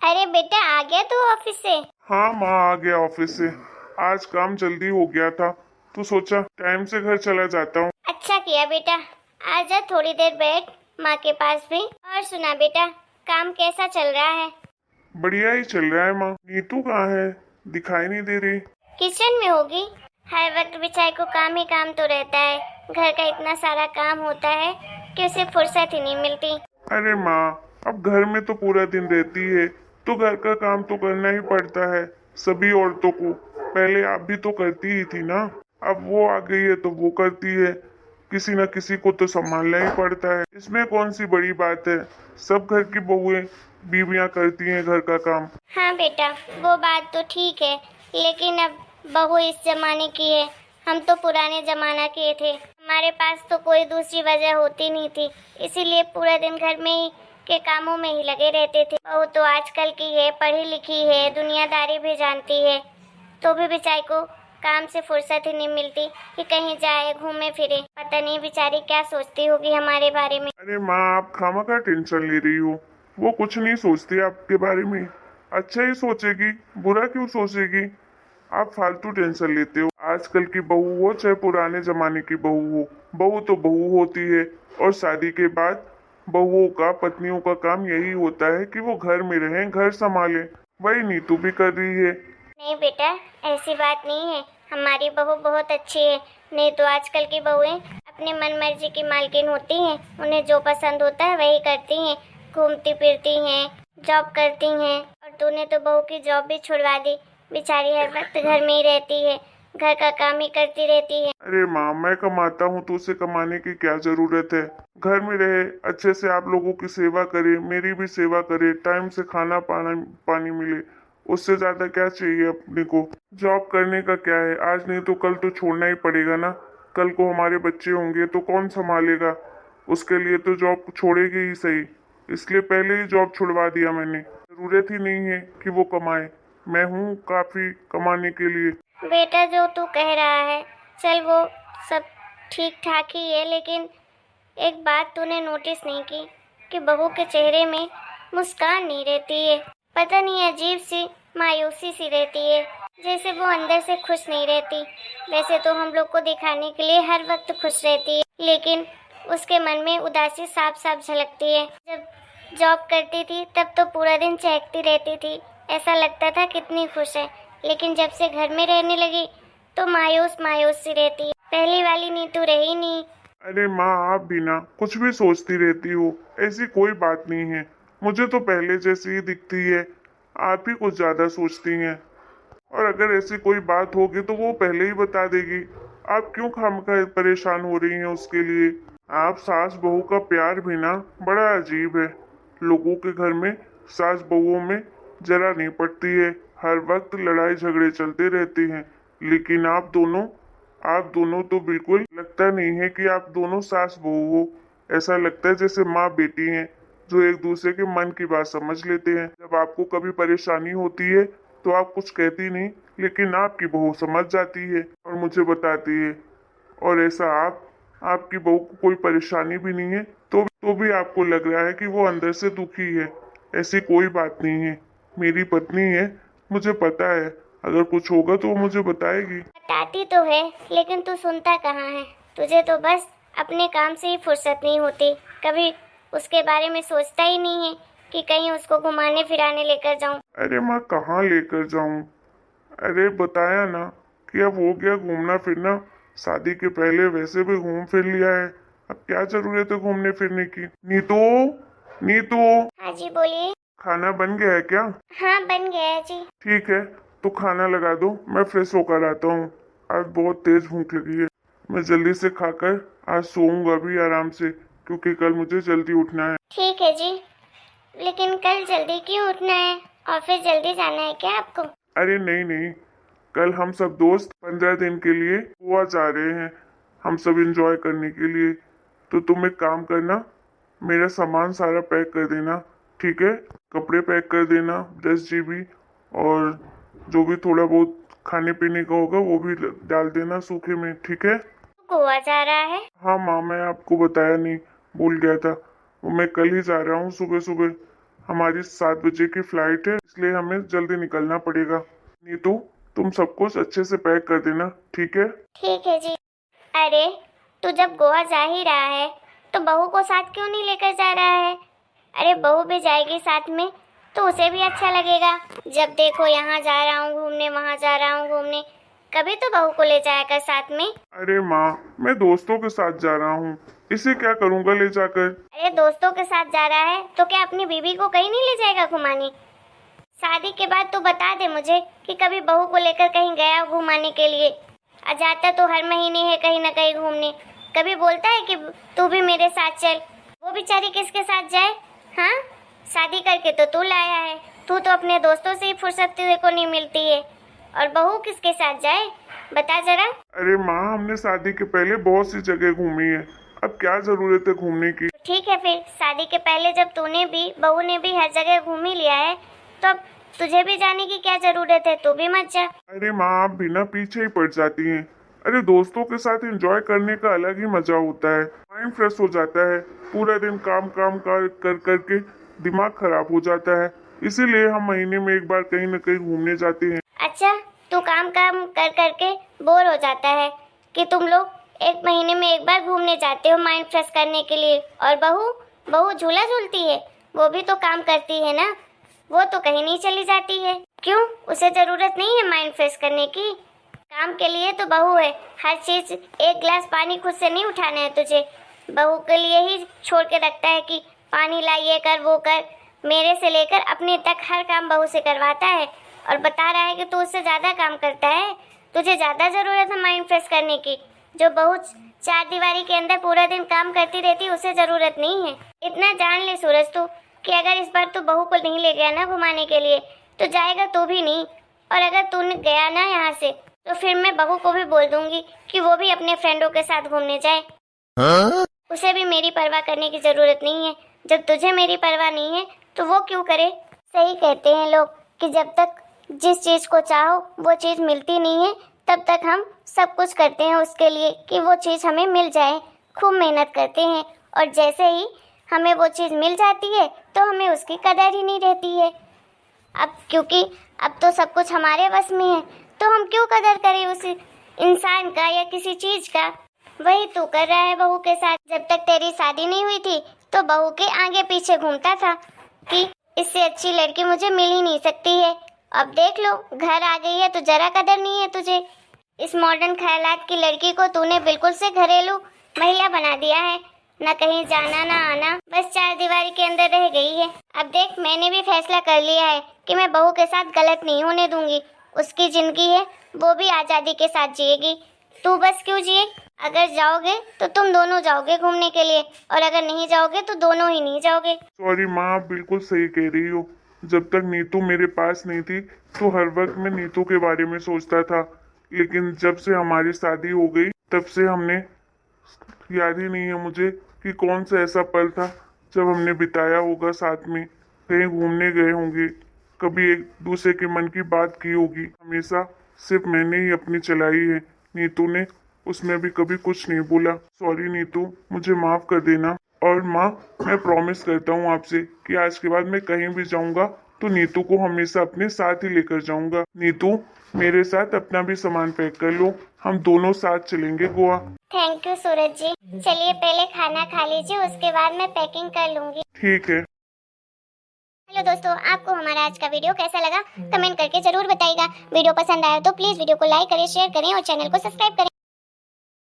अरे बेटा, आ गया तू ऑफिस से? हाँ माँ, आ गया ऑफिस से। आज काम जल्दी हो गया था तो सोचा टाइम से घर चला जाता हूँ। अच्छा किया बेटा। आ जा, थोड़ी देर बैठ माँ के पास भी। और सुना बेटा, काम कैसा चल रहा है? बढ़िया ही चल रहा है माँ। नीतू कहाँ है? दिखाई नहीं दे रही। किचन में होगी। हर वक्त बेचारे को काम ही काम तो रहता है। घर का इतना सारा काम होता है कि उसे फुर्सत ही नहीं मिलती। अरे माँ, अब घर में तो पूरा दिन रहती है तो घर का काम तो करना ही पड़ता है सभी औरतों को। पहले आप भी तो करती ही थी ना। अब वो आ गई है तो वो करती है। किसी न किसी को तो संभालना ही पड़ता है। इसमें कौन सी बड़ी बात है। सब घर की बहुएं बीवियां करती हैं घर का काम। हाँ बेटा, वो बात तो ठीक है, लेकिन अब बहू इस जमाने की है। हम तो पुराने जमाना के थे। हमारे पास तो कोई दूसरी वजह होती नहीं थी, इसीलिए पूरा दिन घर में ही के कामों में ही लगे रहते थे। बहू तो आजकल की है, पढ़ी लिखी है, दुनियादारी भी जानती है, तो भी बेचारी को काम से फुर्सत ही नहीं मिलती कि कहीं जाए घूमे फिरे। पता नहीं बेचारी क्या सोचती होगी हमारे बारे में। अरे माँ, आप खामखा टेंशन ले रही हो। वो कुछ नहीं सोचती आपके बारे में। अच्छा ही सोचेगी, बुरा क्यों सोचेगी। आप फालतू टेंशन लेते हो। आजकल की बहू हो चाहे पुराने जमाने की बहू हो, बहू तो बहू होती है। और शादी के बाद बहुओं का, पत्नियों का काम यही होता है कि वो घर में रहें, घर संभालें। वही नीतू भी कर रही है। नहीं बेटा, ऐसी बात नहीं है। हमारी बहू बहुत अच्छी है। नहीं तो आजकल की बहुएं अपने मन मर्जी की मालकिन होती हैं। उन्हें जो पसंद होता है वही करती हैं, घूमती फिरती हैं, जॉब करती हैं। और तूने तो बहू की जॉब भी छुड़वा दी। बेचारी हर वक्त घर में ही रहती है, घर का काम ही करती रहती है। अरे माँ, मैं कमाता हूँ तो उसे कमाने की क्या जरूरत है। घर में रहे, अच्छे से आप लोगों की सेवा करे, मेरी भी सेवा करे, टाइम से खाना पानी पानी मिले। उससे ज्यादा क्या चाहिए अपने को। जॉब करने का क्या है, आज नहीं तो कल तो छोड़ना ही पड़ेगा ना। कल को हमारे बच्चे होंगे तो कौन संभालेगा। उसके लिए तो जॉब छोड़ेगी ही सही। इसलिए पहले ही जॉब छुड़वा दिया मैंने। जरूरत ही नहीं है कि वो कमाए। मैं हूँ काफी कमाने के लिए। बेटा, जो तू कह रहा है चल वो सब ठीक ठाक ही है, लेकिन एक बात तूने नोटिस नहीं की कि बहू के चेहरे में मुस्कान नहीं रहती है। पता नहीं, अजीब सी मायूसी सी रहती है, जैसे वो अंदर से खुश नहीं रहती। वैसे तो हम लोग को दिखाने के लिए हर वक्त खुश रहती है, लेकिन उसके मन में उदासी साफ साफ झलकती है। जब जॉब करती थी तब तो पूरा दिन चहकती रहती थी, ऐसा लगता था कितनी खुश है। लेकिन जब से घर में रहने लगी तो मायूस मायूस सी रहती है। पहली वाली नीतू रही नहीं। अरे माँ, आप भी ना कुछ भी सोचती रहती हो। ऐसी कोई बात नहीं है। मुझे तो पहले जैसी ही दिखती है। आप ही कुछ ज्यादा सोचती हैं। और अगर ऐसी कोई बात होगी तो वो पहले ही बता देगी। आप क्यों खामखा परेशान हो रही हैं उसके लिए। आप सास बहू का प्यार भी ना बड़ा अजीब है। लोगों के घर में सास बहुओं में जरा नहीं पड़ती है। हर वक्त लड़ाई झगड़े चलते रहते हैं। लेकिन आप दोनों तो बिल्कुल लगता नहीं है कि आप दोनों सास बहू हो। ऐसा लगता है जैसे माँ बेटी हैं, जो एक दूसरे के मन की बात समझ लेते हैं। जब आपको कभी परेशानी होती है तो आप कुछ कहती नहीं, लेकिन आपकी बहू समझ जाती है और मुझे बताती है। और ऐसा आपकी बहू को कोई परेशानी भी नहीं है तो भी आपको लग रहा है कि वो अंदर से दुखी है। ऐसी कोई बात नहीं है। मेरी पत्नी है, मुझे पता है। अगर कुछ होगा तो वो मुझे बताएगी। बताती तो है, लेकिन तू सुनता कहाँ है। तुझे तो बस अपने काम से ही फुर्सत नहीं होती। कभी उसके बारे में सोचता ही नहीं है कि कहीं उसको घुमाने फिराने लेकर जाऊं। अरे माँ, कहाँ लेकर जाऊं। अरे बताया ना कि अब हो गया घूमना फिरना। शादी के पहले वैसे भी घूम फिर लिया है। अब क्या जरूरत है घूमने फिरने की। नीतू, नीतू, हाँ जी बोलिए। खाना बन गया है क्या? हाँ बन गया है जी। ठीक है, तो खाना लगा दो, मैं फ्रेश होकर आता हूँ। आज बहुत तेज भूख लगी है। मैं जल्दी से खाकर आज सोऊंगा भी आराम से, क्योंकि कल मुझे जल्दी उठना है। ठीक है जी, लेकिन कल जल्दी क्यों उठना है? ऑफिस जल्दी जाना है क्या आपको? अरे नहीं नहीं, कल हम सब दोस्त 15 दिन के लिए गोवा जा रहे हैं। हम सब एंजॉय करने के लिए। तो तुम एक काम करना, मेरा सामान सारा पैक कर देना। ठीक है, कपड़े पैक कर देना, 10 GB। और जो भी थोड़ा बहुत खाने पीने का होगा वो भी डाल देना सूखे में। ठीक है। गोवा जा रहा है? हाँ माँ, मैं आपको बताया नहीं, भूल गया था। वो मैं कल ही जा रहा हूँ सुबह सुबह। हमारी 7 बजे की फ्लाइट है, इसलिए हमें जल्दी निकलना पड़ेगा। नीतू, तुम सब कुछ अच्छे से पैक कर देना, ठीक है? ठीक है जी। अरे तू जब गोवा जा ही रहा है तो बहू को साथ क्यों नहीं लेकर जा रहा है? अरे बहू भी जाएगी साथ में तो उसे भी अच्छा लगेगा। जब देखो यहाँ जा रहा हूँ घूमने, वहाँ जा रहा हूँ घूमने, कभी तो बहू को ले जाया कर साथ में। अरे माँ, मैं दोस्तों के साथ जा रहा हूँ, इसे क्या करूँगा ले जाकर? अरे दोस्तों के साथ जा रहा है तो क्या अपनी बीवी को कहीं नहीं ले जाएगा घुमाने? शादी के बाद तो बता दे मुझे कि कभी बहू को लेकर कहीं गया घुमाने के लिए। जाता तो हर महीने है कहीं ना कहीं घूमने, कभी बोलता है कि तू भी मेरे साथ चल। वो बेचारी किसके साथ जाए? हाँ, शादी करके तो तू लाया है, तू तो अपने दोस्तों से ही फुर्सत तुझे को नहीं मिलती है, और बहू किसके साथ जाए बता जरा। अरे माँ, हमने शादी के पहले बहुत सी जगह घूमी है, अब क्या जरूरत है घूमने की? ठीक है फिर, शादी के पहले जब तूने भी बहू ने भी हर जगह घूम ही लिया है तो अब तुझे भी जाने की क्या जरूरत है? तू भी मत जा। अरे माँ, आप भी ना पीछे ही पड़ जाती हैं। अरे दोस्तों के साथ एंजॉय करने का अलग ही मजा होता है, माइंड फ्रेश हो जाता है। पूरा दिन काम काम कर करके दिमाग खराब हो जाता है, इसीलिए हम महीने में एक बार कहीं न कहीं घूमने जाते हैं। अच्छा, तू काम काम कर करके बोर हो जाता है कि तुम लोग एक महीने में एक बार घूमने जाते हो माइंड फ्रेश करने के लिए, और बहू झूला झूलती है, वो भी तो काम करती है ना, वो तो कहीं नहीं चली जाती है। क्यों? उसे जरूरत नहीं है माइंड फ्रेश करने की? काम के लिए तो बहू है, हर चीज। एक गिलास पानी खुद से नहीं उठाना है तुझे, बहू के लिए ही छोड़ के रखता है कि पानी ला, ये कर वो कर। मेरे से लेकर अपने तक हर काम बहू से करवाता है, और बता रहा है कि तू उससे ज्यादा काम करता है। तुझे ज्यादा जरूरत है माइंड फ्रेश करने की। जो बहू चार दीवारी के अंदर पूरा दिन काम करती रहती, उसे जरूरत नहीं है। इतना जान ले सूरज तू कि अगर इस बार तू बहू को नहीं ले गया ना घुमाने के लिए तो जाएगा तू भी नहीं, और अगर तूने गया ना यहाँ से तो फिर मैं बहू को भी बोल दूंगी कि वो भी अपने फ्रेंडों के साथ घूमने जाए। उसे भी मेरी परवाह करने की जरूरत नहीं है। जब तुझे मेरी परवाह नहीं है तो वो क्यों करे? सही कहते हैं लोग कि जब तक जिस चीज को चाहो वो चीज मिलती नहीं है तब तक हम सब कुछ करते हैं उसके लिए कि वो चीज हमें मिल जाए। खूब मेहनत करते हैं, और जैसे ही हमें वो चीज मिल जाती है तो हमें उसकी कदर ही नहीं रहती है। अब क्योंकि अब तो सब कुछ हमारे बस में है तो हम क्यों कदर करें उस इंसान का या किसी चीज का? वही तू कर रहा है बहू के साथ। जब तक तेरी शादी नहीं हुई थी तो बहू के आगे पीछे घूमता था कि इससे अच्छी लड़की मुझे मिल ही नहीं सकती है। अब देख लो, घर आ गई है तो जरा कदर नहीं है तुझे। इस मॉडर्न ख्यालात की लड़की को तूने बिल्कुल से घरेलू महिला बना दिया है, न कहीं जाना न आना, बस चार दीवारी के अंदर रह गई है। अब देख, मैंने भी फैसला कर लिया है कि मैं बहू के साथ गलत नहीं होने दूंगी। उसकी जिंदगी है, वो भी आजादी के साथ जिएगी, तू बस क्यों जिए? अगर जाओगे तो तुम दोनों जाओगे घूमने के लिए, और अगर नहीं जाओगे तो दोनों ही नहीं जाओगे। सॉरी माँ, आप बिल्कुल सही कह रही हो। जब तक नीतू मेरे पास नहीं थी तो हर वक्त मैं नीतू के बारे में सोचता था, लेकिन जब से हमारी शादी हो गई तब से हमने, याद ही नहीं है मुझे कि कौन सा ऐसा पल था जब हमने बिताया होगा साथ में, कहीं घूमने गए होंगे, कभी एक दूसरे के मन की बात की होगी। हमेशा सिर्फ मैंने ही अपनी चलाई है, नीतू ने उसमें भी कभी कुछ नहीं बोला। सॉरी नीतू, मुझे माफ कर देना। और माँ, मैं प्रॉमिस करता हूँ आपसे कि आज के बाद मैं कहीं भी जाऊँगा तो नीतू को हमेशा अपने साथ ही लेकर जाऊँगा। नीतू, मेरे साथ अपना भी सामान पैक कर लो, हम दोनों साथ चलेंगे गोवा। थैंक यू सूरज जी। चलिए पहले खाना खा लीजिए, उसके बाद मैं पैकिंग कर लूंगी। ठीक है। हेलो दोस्तों, आपको हमारा आज का वीडियो कैसा लगा कमेंट करके जरूर बताइएगा। वीडियो पसंद आया तो प्लीज वीडियो को लाइक करें, शेयर करें और चैनल को सब्सक्राइब करें।